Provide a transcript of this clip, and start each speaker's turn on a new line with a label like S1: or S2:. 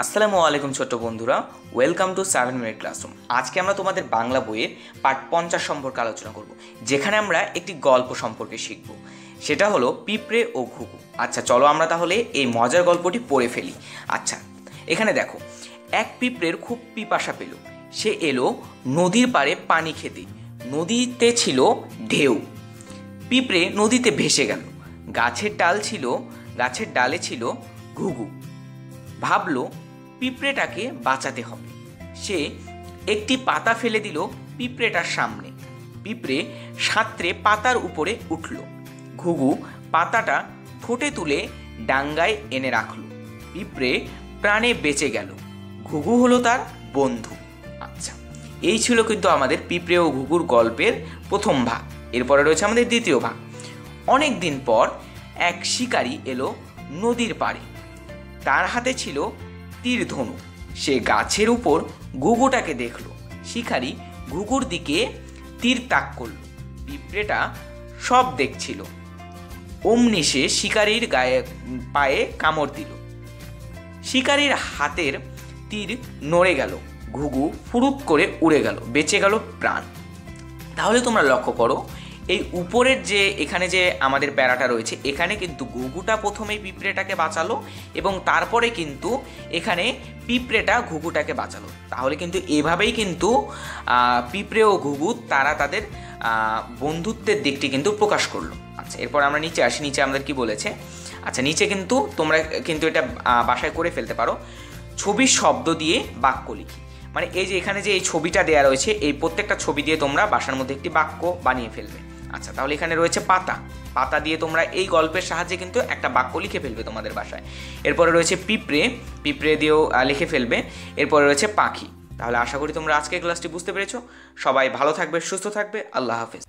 S1: আসসালামু আলাইকুম ছোট্ট বন্ধুরা, ওয়েলকাম টু 7 মিনিট ক্লাসরুম। আজকে আমরা তোমাদের বাংলা বইয়ের পার্ট 50 সম্পর্কে আলোচনা করব, যেখানে আমরা একটি গল্প সম্পর্কে শিখব। সেটা হলো পিঁপড়ে ও ঘুঘু। আচ্ছা চলো আমরা তাহলে এই মজার গল্পটি পড়ে ফেলি। আচ্ছা এখানে দেখো, এক পিঁপড়ের খুব পিপাসা পেল। সে এলো নদীর পাড়ে পানি খেতে। নদীতে ছিল ঢেউ। পিঁপড়ে নদীতে ভেসে গেল। গাছের ডালে ছিল ঘুঘু। ভাবলো পিঁপড়েটাকে বাঁচাতে হবে। সে একটি পাতা ফেলে দিল পিঁপড়েটার সামনে। পিঁপড়ে সাঁতরে পাতার উপরে উঠল। ঘুঘু পাতাটা ঠোঁটে তুলে ডাঙ্গায় এনে রাখল। পিঁপড়ে প্রাণে বেঁচে গেল। ঘুঘু হলো তার বন্ধু। আচ্ছা, এই ছিল কিন্তু আমাদের পিঁপড়ে ও ঘুঘুর গল্পের প্রথম ভাগ। এরপরে রয়েছে আমাদের দ্বিতীয় ভাগ। অনেক দিন পর এক শিকারী এলো নদীর পাড়ে। তার হাতে ছিল তীর ধনুক। সে গাছের উপর ঘুঘুটাকে দেখল। শিকারী ঘুঘুর দিকে তীর তাক করল। পিঁপড়েটা সব দেখছিল। অমনি সে শিকারীর পায়ে কামড় দিল। শিকারীর হাতের তীর নড়ে গেল। ঘুঘু ফুরুত করে উড়ে গেল, বেঁচে গেল প্রাণ। তাহলে তোমরা লক্ষ্য করো, এই উপরের যে এখানে যে আমাদের প্যারাটা রয়েছে, এখানে কিন্তু ঘুঘুটা প্রথমেই পিঁপড়েটাকে বাঁচালো এবং তারপরে কিন্তু এখানে পিঁপড়েটা ঘুঘুটাকে বাঁচালো। তাহলে কিন্তু এভাবেই কিন্তু পিঁপড়ে ও ঘুঘু তারা তাদের বন্ধুত্বের দিকটি কিন্তু প্রকাশ করলো। আচ্ছা এরপর আমরা নিচে আসি। নিচে আমাদের কি বলেছে? আচ্ছা নিচে কিন্তু তোমরা কিন্তু এটা বাসায় করে ফেলতে পারো। ছবির শব্দ দিয়ে বাক্য লিখি। মানে এই যে এখানে যে এই ছবিটা দেওয়া রয়েছে, এই প্রত্যেকটা ছবি দিয়ে তোমরা বাসার মধ্যে একটি বাক্য বানিয়ে ফেলবে। আচ্ছা তাহলে এখানে রয়েছে পাতা। পাতা দিয়ে তোমরা এই গল্পের সাহায্যে কিন্তু একটা বাক্য লিখে ফেলবে তোমাদের বাসায়। এরপরে রয়েছে পিঁপড়ে দিয়েও লিখে ফেলবে। এরপরে রয়েছে পাখি। তাহলে আশা করি তোমরা আজকের ক্লাসটি বুঝতে পেরেছো। সবাই ভালো থাকবে, সুস্থ থাকবে। আল্লাহ হাফেজ।